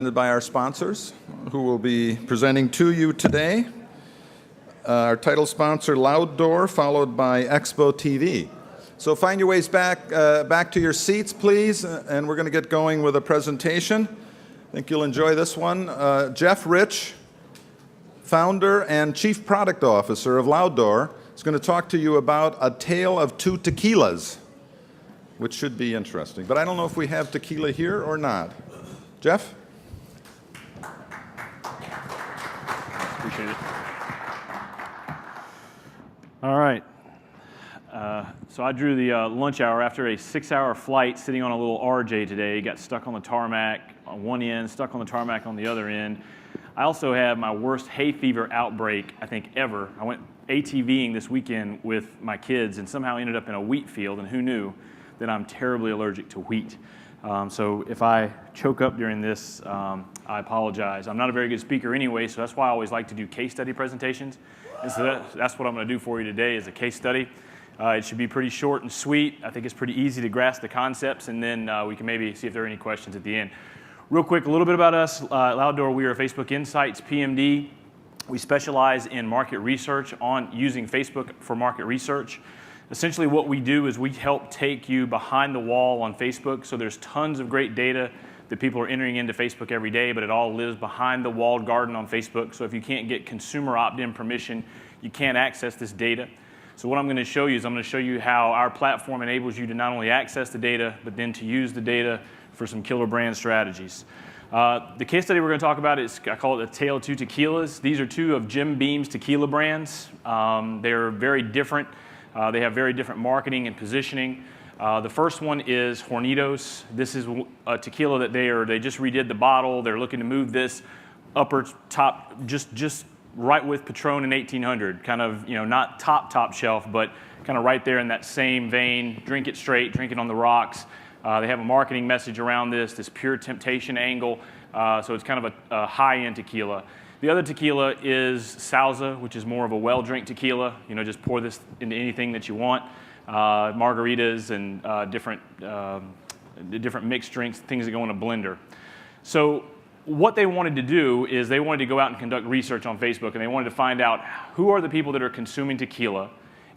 By our sponsors, who will be presenting to you today. Our title sponsor, LoudDoor, followed by Expo TV. So find your ways back to your seats, please, and we're going to get going with a presentation. I think you'll enjoy this one. Jeff Rich, founder and chief product officer of LoudDoor, is going to talk to you about A Tale of Two Tequilas, which should be interesting. But I don't know if we have tequila here or not. Jeff? Appreciate it. All right. So I drew the lunch hour after a 6-hour flight sitting on a little RJ today. Got stuck on the tarmac on one end, stuck on the tarmac on the other end. I also have my worst hay fever outbreak, I think, ever. I went ATVing this weekend with my kids and somehow ended up in a wheat field, and who knew that I'm terribly allergic to wheat. So if I choke up during this, I apologize. I'm not a very good speaker anyway, so that's why I always like to do case study presentations. And so that's what I'm going to do for you today is a case study. It should be pretty short and sweet. I think it's pretty easy to grasp the concepts, and then we can maybe see if there are any questions at the end. Real quick, a little bit about us. LoudDoor, we are Facebook Insights, PMD. We specialize in market research on using Facebook for market research. Essentially what we do is we help take you behind the wall on Facebook. So there's tons of great data that people are entering into Facebook every day, but it all lives behind the walled garden on Facebook. So if you can't get consumer opt-in permission, you can't access this data. So what I'm going to show you is I'm going to show you how our platform enables you to not only access the data, but then to use the data for some killer brand strategies. The case study we're going to talk about is, I call it A Tale of Two Tequilas. These are two of Jim Beam's tequila brands. They're very different. They have very different marketing and positioning. The first one is Hornitos. This is a tequila that they just redid the bottle. They're looking to move this upper top, just right with Patron in 1800, kind of, not top shelf, but kind of right there in that same vein. Drink it straight, drink it on the rocks. They have a marketing message around this pure temptation angle. So it's kind of a high-end tequila. The other tequila is Salsa, which is more of a well-drink tequila. Just pour this into anything that you want. Margaritas and different mixed drinks, things that go in a blender. So what they wanted to do is they wanted to go out and conduct research on Facebook, and they wanted to find out who are the people that are consuming tequila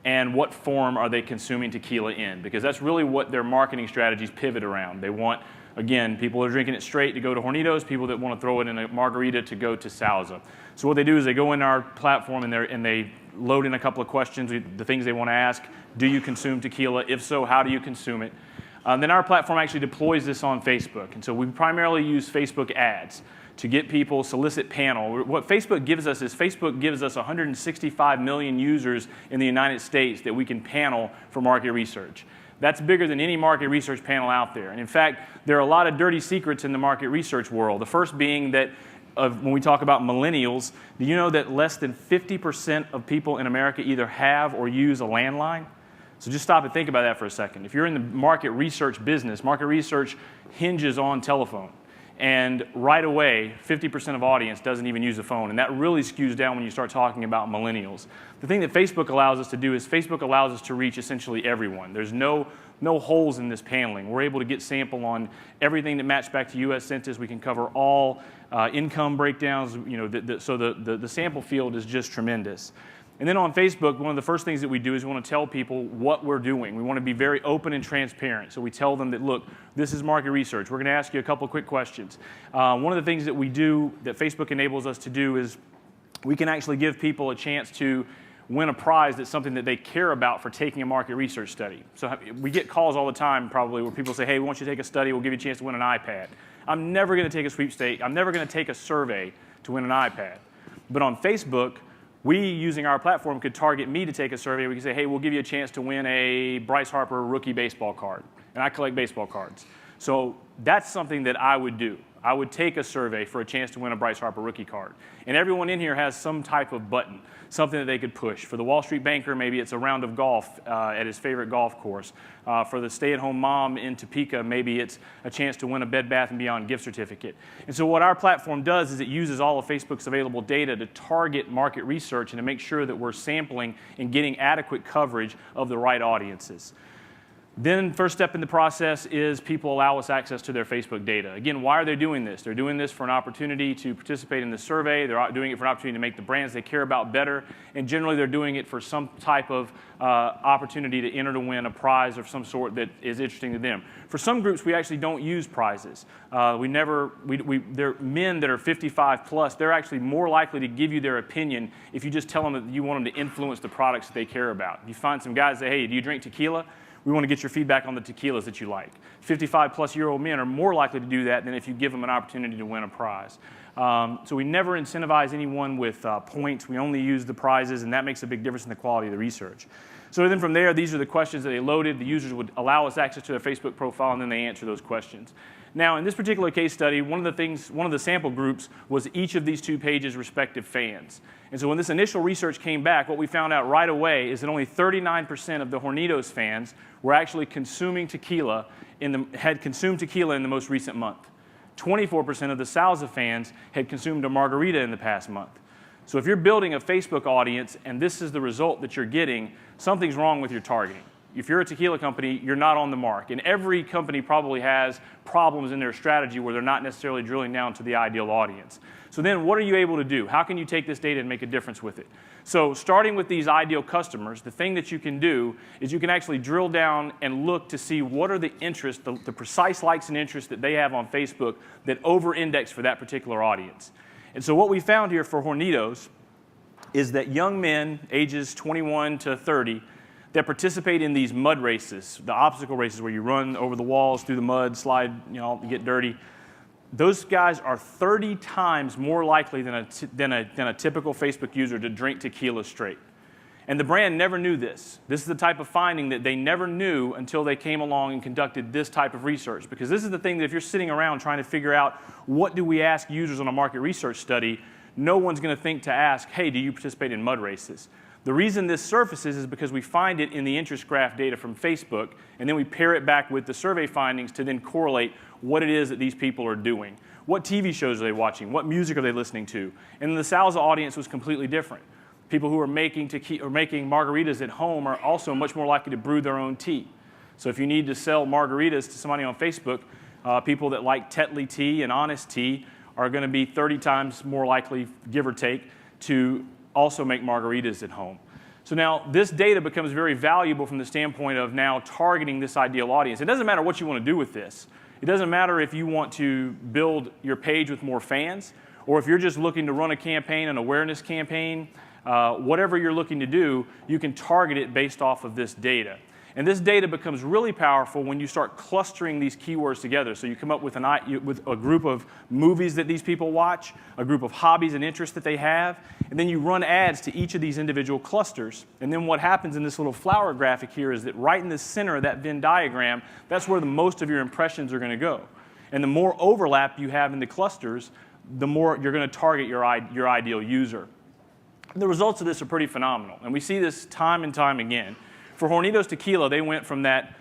and what form are they consuming tequila in, because that's really what their marketing strategies pivot around. They want, again, people that are drinking it straight to go to Hornitos, people that want to throw it in a margarita to go to Salsa. So what they do is they go in our platform and they load in a couple of questions, the things they want to ask. Do you consume tequila? If so, how do you consume it? Then our platform actually deploys this on Facebook. And so we primarily use Facebook ads to get people, solicit panel. What Facebook gives us is Facebook gives us 165 million users in the United States that we can panel for market research. That's bigger than any market research panel out there. And in fact, there are a lot of dirty secrets in the market research world. The first being that when we talk about millennials, do you know that less than 50% of people in America either have or use a landline? So just stop and think about that for a second. If you're in the market research business, market research hinges on telephone. And right away, 50% of audience doesn't even use a phone. And that really skews down when you start talking about millennials. The thing that Facebook allows us to do is Facebook allows us to reach essentially everyone. There's no holes in this paneling. We're able to get sample on everything that matched back to U.S. Census. We can cover all income breakdowns. So the sample field is just tremendous. And then on Facebook, one of the first things that we do is we want to tell people what we're doing. We want to be very open and transparent. So we tell them that, look, this is market research. We're going to ask you a couple of quick questions. One of the things that we do, that Facebook enables us to do, is we can actually give people a chance to win a prize that's something that they care about for taking a market research study. So we get calls all the time probably where people say, hey, we want you to take a study. We'll give you a chance to win an iPad. I'm never going to take a sweepstake. I'm never going to take a survey to win an iPad. But on Facebook, we, using our platform, could target me to take a survey. We could say, hey, we'll give you a chance to win a Bryce Harper rookie baseball card. And I collect baseball cards. So that's something that I would do. I would take a survey for a chance to win a Bryce Harper rookie card. And everyone in here has some type of button, something that they could push. For the Wall Street banker, maybe it's a round of golf at his favorite golf course. For the stay-at-home mom in Topeka, maybe it's a chance to win a Bed Bath & Beyond gift certificate. And so what our platform does is it uses all of Facebook's available data to target market research and to make sure that we're sampling and getting adequate coverage of the right audiences. Then first step in the process is people allow us access to their Facebook data. Again, why are they doing this? They're doing this for an opportunity to participate in the survey. They're doing it for an opportunity to make the brands they care about better. And generally, they're doing it for some type of opportunity to enter to win a prize of some sort that is interesting to them. For some groups, we actually don't use prizes. They're men that are 55 plus. They're actually more likely to give you their opinion if you just tell them that you want them to influence the products that they care about. If you find some guys that say, hey, do you drink tequila? We want to get your feedback on the tequilas that you like. 55-plus-year-old men are more likely to do that than if you give them an opportunity to win a prize. So we never incentivize anyone with points. We only use the prizes, and that makes a big difference in the quality of the research. So then from there, these are the questions that they loaded. The users would allow us access to their Facebook profile, and then they answer those questions. Now, in this particular case study, one of the sample groups was each of these 2 pages' respective fans. And so when this initial research came back, what we found out right away is that only 39% of the Hornitos fans were actually consuming tequila had consumed tequila in the most recent month. 24% of the Salsa fans had consumed a margarita in the past month. So if you're building a Facebook audience and this is the result that you're getting, something's wrong with your targeting. If you're a tequila company, you're not on the mark. And every company probably has problems in their strategy where they're not necessarily drilling down to the ideal audience. So then what are you able to do? How can you take this data and make a difference with it? So starting with these ideal customers, the thing that you can do is you can actually drill down and look to see what are the interests, the precise likes and interests that they have on Facebook that over-index for that particular audience. And so what we found here for Hornitos is that young men, ages 21 to 30, that participate in these mud races, the obstacle races where you run over the walls, through the mud, slide, get dirty. Those guys are 30 times more likely than a typical Facebook user to drink tequila straight. And the brand never knew this. This is the type of finding that they never knew until they came along and conducted this type of research. Because this is the thing that if you're sitting around trying to figure out what do we ask users on a market research study, no one's going to think to ask, hey, do you participate in mud races? The reason this surfaces is because we find it in the interest graph data from Facebook, and then we pair it back with the survey findings to then correlate what it is that these people are doing. What TV shows are they watching? What music are they listening to? And the Salsa audience was completely different. People who are making margaritas at home are also much more likely to brew their own tea. So if you need to sell margaritas to somebody on Facebook, people that like Tetley tea and Honest tea are going to be 30 times more likely, give or take, to also make margaritas at home. So now this data becomes very valuable from the standpoint of now targeting this ideal audience. It doesn't matter what you want to do with this. It doesn't matter if you want to build your page with more fans, or if you're just looking to run a campaign, an awareness campaign, whatever you're looking to do, you can target it based off of this data. And this data becomes really powerful when you start clustering these keywords together. So you come up with a group of movies that these people watch, a group of hobbies and interests that they have, and then you run ads to each of these individual clusters. And then what happens in this little flower graphic here is that right in the center of that Venn diagram, that's where the most of your impressions are going to go. And the more overlap you have in the clusters, the more you're going to target your ideal user. The results of this are pretty phenomenal, and we see this time and time again. For Hornitos Tequila, they went from that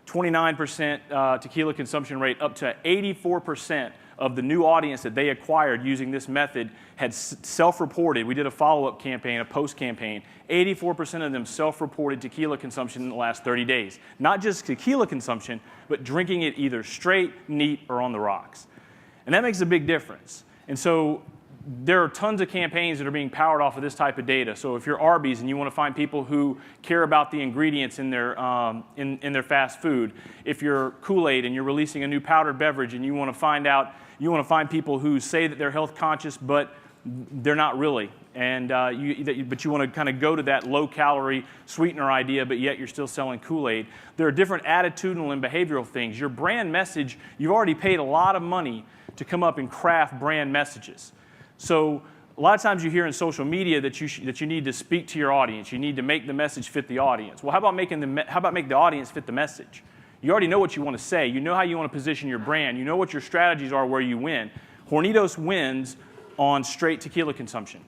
29% tequila consumption rate up to 84% of the new audience that they acquired using this method had self-reported. We did a follow-up campaign, a post-campaign. 84% of them self-reported tequila consumption in the last 30 days. Not just tequila consumption, but drinking it either straight, neat, or on the rocks. And that makes a big difference. And so there are tons of campaigns that are being powered off of this type of data. So if you're Arby's and you want to find people who care about the ingredients in their fast food, if you're Kool-Aid and you're releasing a new powdered beverage and you want to find people who say that they're health conscious, but they're not really. And but you want to kind of go to that low-calorie sweetener idea, but yet you're still selling Kool-Aid. There are different attitudinal and behavioral things. Your brand message, you've already paid a lot of money to come up and craft brand messages. So a lot of times you hear in social media that you need to speak to your audience. You need to make the message fit the audience. Well, how about make the audience fit the message? You already know what you want to say. You know how you want to position your brand. You know what your strategies are where you win. Hornitos wins on straight tequila consumption.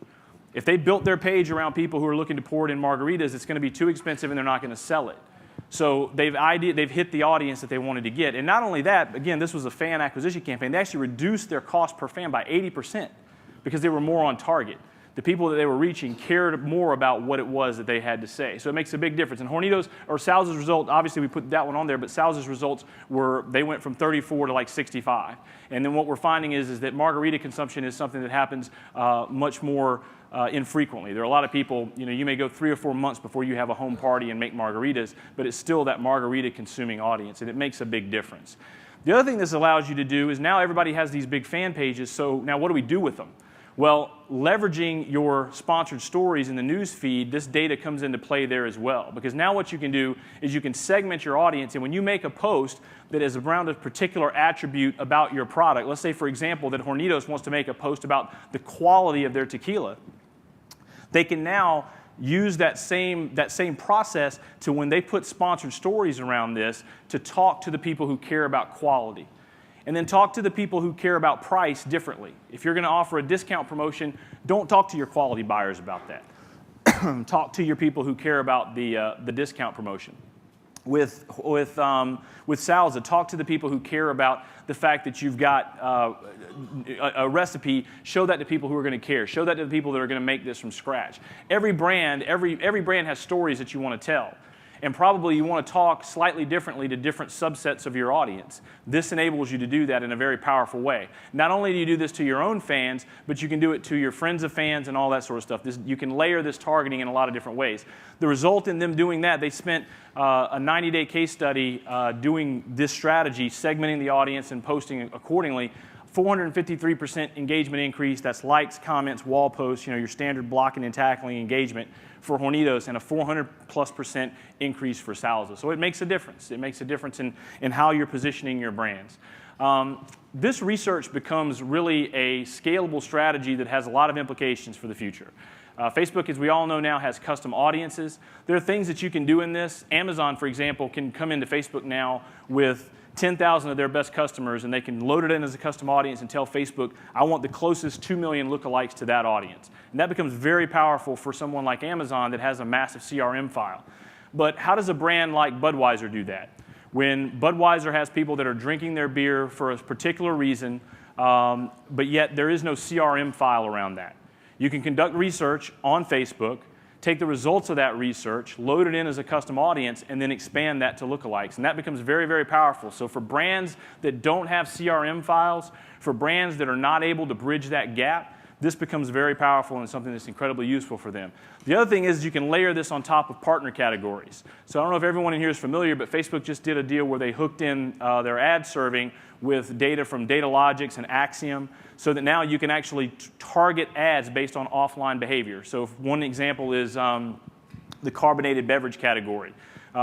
If they built their page around people who are looking to pour it in margaritas, it's going to be too expensive and they're not going to sell it. So they've hit the audience that they wanted to get. And not only that, again, this was a fan acquisition campaign. They actually reduced their cost per fan by 80%. Because they were more on target. the people that they were reaching cared more about what it was that they had to say. So it makes a big difference. And Hornitos, or Sal's result, obviously we put that one on there, but Sal's results were, they went from 34 to like 65. And then what we're finding is that margarita consumption is something that happens much more infrequently. There are a lot of people, you may go 3 or 4 months before you have a home party and make margaritas, but it's still that margarita consuming audience, and it makes a big difference. The other thing this allows you to do is now everybody has these big fan pages, so now what do we do with them? Well, leveraging your sponsored stories in the news feed, this data comes into play there as well. Because now what you can do is you can segment your audience, and when you make a post that is around a particular attribute about your product, let's say, for example, that Hornitos wants to make a post about the quality of their tequila, they can now use that same process to, when they put sponsored stories around this, to talk to the people who care about quality. And then talk to the people who care about price differently. If you're going to offer a discount promotion, don't talk to your quality buyers about that. Talk to your people who care about the discount promotion. With Salsa, talk to the people who care about the fact that you've got a recipe. Show that to people who are going to care. Show that to the people that are going to make this from scratch. Every brand has stories that you want to tell. And probably you want to talk slightly differently to different subsets of your audience. This enables you to do that in a very powerful way. Not only do you do this to your own fans, but you can do it to your friends of fans and all that sort of stuff. You can layer this targeting in a lot of different ways. The result in them doing that, they spent a 90-day case study doing this strategy, segmenting the audience and posting accordingly. 453% engagement increase. That's likes, comments, wall posts, your standard blocking and tackling engagement for Hornitos, and a 400+% increase for Salsa. So it makes a difference. It makes a difference in how you're positioning your brands. This research becomes really a scalable strategy that has a lot of implications for the future. Facebook, as we all know now, has custom audiences. There are things that you can do in this. Amazon, for example, can come into Facebook now with 10,000 of their best customers, and they can load it in as a custom audience and tell Facebook, I want the closest 2 million lookalikes to that audience. And that becomes very powerful for someone like Amazon that has a massive CRM file. But how does a brand like Budweiser do that? When Budweiser has people that are drinking their beer for a particular reason, but yet there is no CRM file around that. You can conduct research on Facebook, take the results of that research, load it in as a custom audience, and then expand that to lookalikes. And that becomes very, very powerful. So for brands that don't have CRM files, for brands that are not able to bridge that gap, this becomes very powerful and something that's incredibly useful for them. The other thing is you can layer this on top of partner categories. So I don't know if everyone in here is familiar, but Facebook just did a deal where they hooked in their ad serving with data from Datalogix and Axiom, so that now you can actually target ads based on offline behavior. So one example is the carbonated beverage category.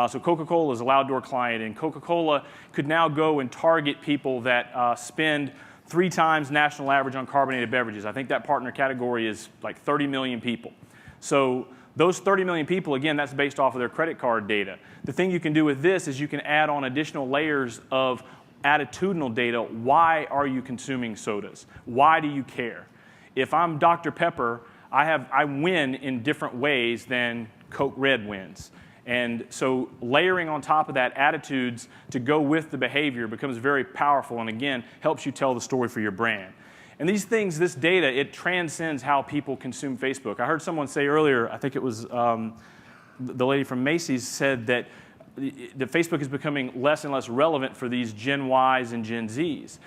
So Coca-Cola is a LoudDoor client, and Coca-Cola could now go and target people that spend 3 times national average on carbonated beverages. I think that partner category is like 30 million people. So those 30 million people, again, that's based off of their credit card data. The thing you can do with this is you can add on additional layers of attitudinal data. Why are you consuming sodas? Why do you care? If I'm Dr. Pepper, I win in different ways than Coke Red wins. And so layering on top of that attitudes to go with the behavior becomes very powerful, and again, helps you tell the story for your brand. And these things, this data, it transcends how people consume Facebook. I heard someone say earlier, I think it was the lady from Macy's, said that Facebook is becoming less and less relevant for these Gen Ys and Gen Zs.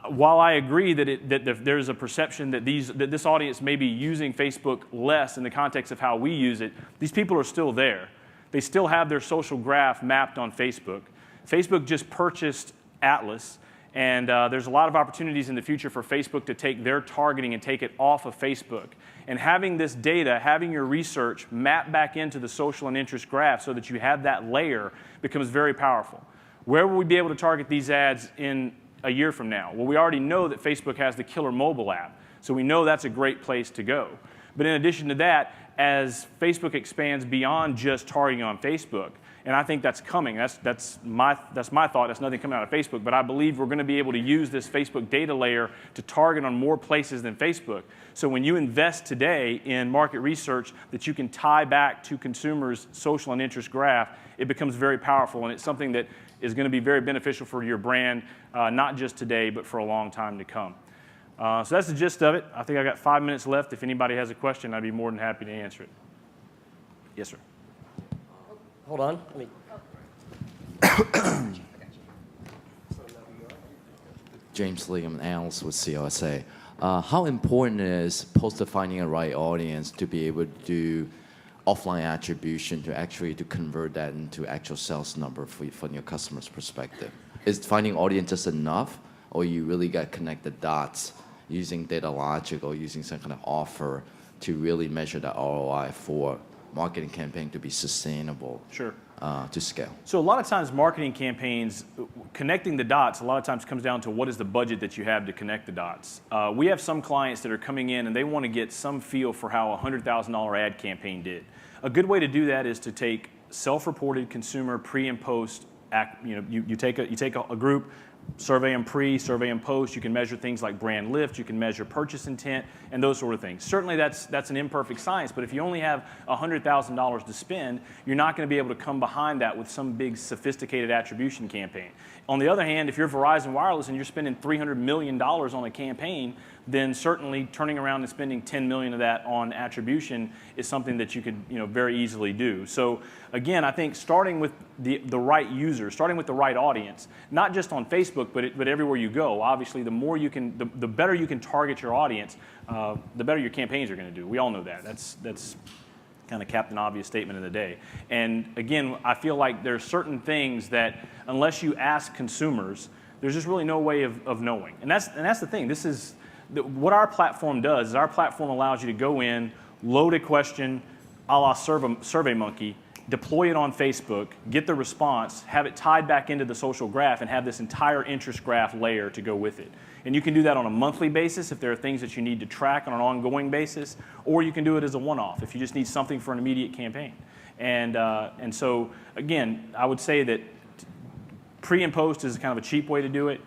While I agree that there's a perception that this audience may be using Facebook less in the context of how we use it, these people are still there. They still have their social graph mapped on Facebook. Facebook just purchased Atlas, and there's a lot of opportunities in the future for Facebook to take their targeting and take it off of Facebook. And having this data, having your research map back into the social and interest graph so that you have that layer becomes very powerful. Where will we be able to target these ads in a year from now? Well, we already know that Facebook has the killer mobile app, so we know that's a great place to go. But in addition to that, as Facebook expands beyond just targeting on Facebook, and I think that's coming. That's my thought. That's nothing coming out of Facebook. But I believe we're going to be able to use this Facebook data layer to target on more places than Facebook. So when you invest today in market research that you can tie back to consumers' social and interest graph, it becomes very powerful. And it's something that is going to be very beneficial for your brand, not just today, but for a long time to come. So that's the gist of it. I think I got 5 minutes left. If anybody has a question, I'd be more than happy to answer it. Yes, sir. Hold on. Let me. James Lee, I'm an analyst with CLSA. How important is post finding a right audience to be able to do offline attribution to actually to convert that into actual sales number from your customer's perspective? Is finding audience just enough, or you really got to connect the dots using data logic or using some kind of offer to really measure the ROI for marketing campaign to be sustainable? Sure. To scale? So a lot of times marketing campaigns, connecting the dots, a lot of times comes down to what is the budget that you have to connect the dots. We have some clients that are coming in and they want to get some feel for how a $100,000 ad campaign did. A good way to do that is to take self-reported consumer pre and post. You take a group, survey them pre, survey them post. You can measure things like brand lift. You can measure purchase intent and those sort of things. Certainly that's an imperfect science, but if you only have $100,000 to spend, you're not going to be able to come behind that with some big sophisticated attribution campaign. On the other hand, if you're Verizon Wireless and you're spending $300 million on a campaign, then certainly turning around and spending $10 million of that on attribution is something that you could very easily do. So again, I think starting with the right user, starting with the right audience, not just on Facebook, but everywhere you go. Obviously, the better you can target your audience, the better your campaigns are going to do. We all know that. That's kind of Captain Obvious statement of the day. And again, I feel like there are certain things that unless you ask consumers, there's just really no way of knowing. And that's the thing. This is what our platform does. Is our platform allows you to go in, load a question, a la SurveyMonkey, deploy it on Facebook, get the response, have it tied back into the social graph, and have this entire interest graph layer to go with it. And you can do that on a monthly basis if there are things that you need to track on an ongoing basis, or you can do it as a one-off if you just need something for an immediate campaign. And so, again, I would say that pre and post is kind of a cheap way to do it.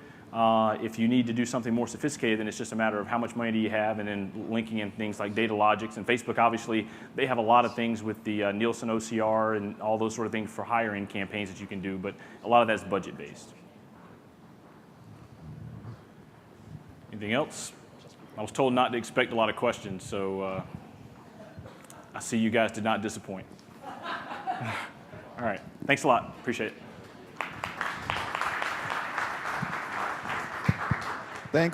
If you need to do something more sophisticated, then it's just a matter of how much money do you have, and then linking in things like data logics. And Facebook, obviously, they have a lot of things with the Nielsen OCR and all those sort of things for higher-end campaigns that you can do, but a lot of that's budget-based. Anything else? I was told not to expect a lot of questions, so I see you guys did not disappoint. All right. Thanks a lot. Appreciate it. Thanks.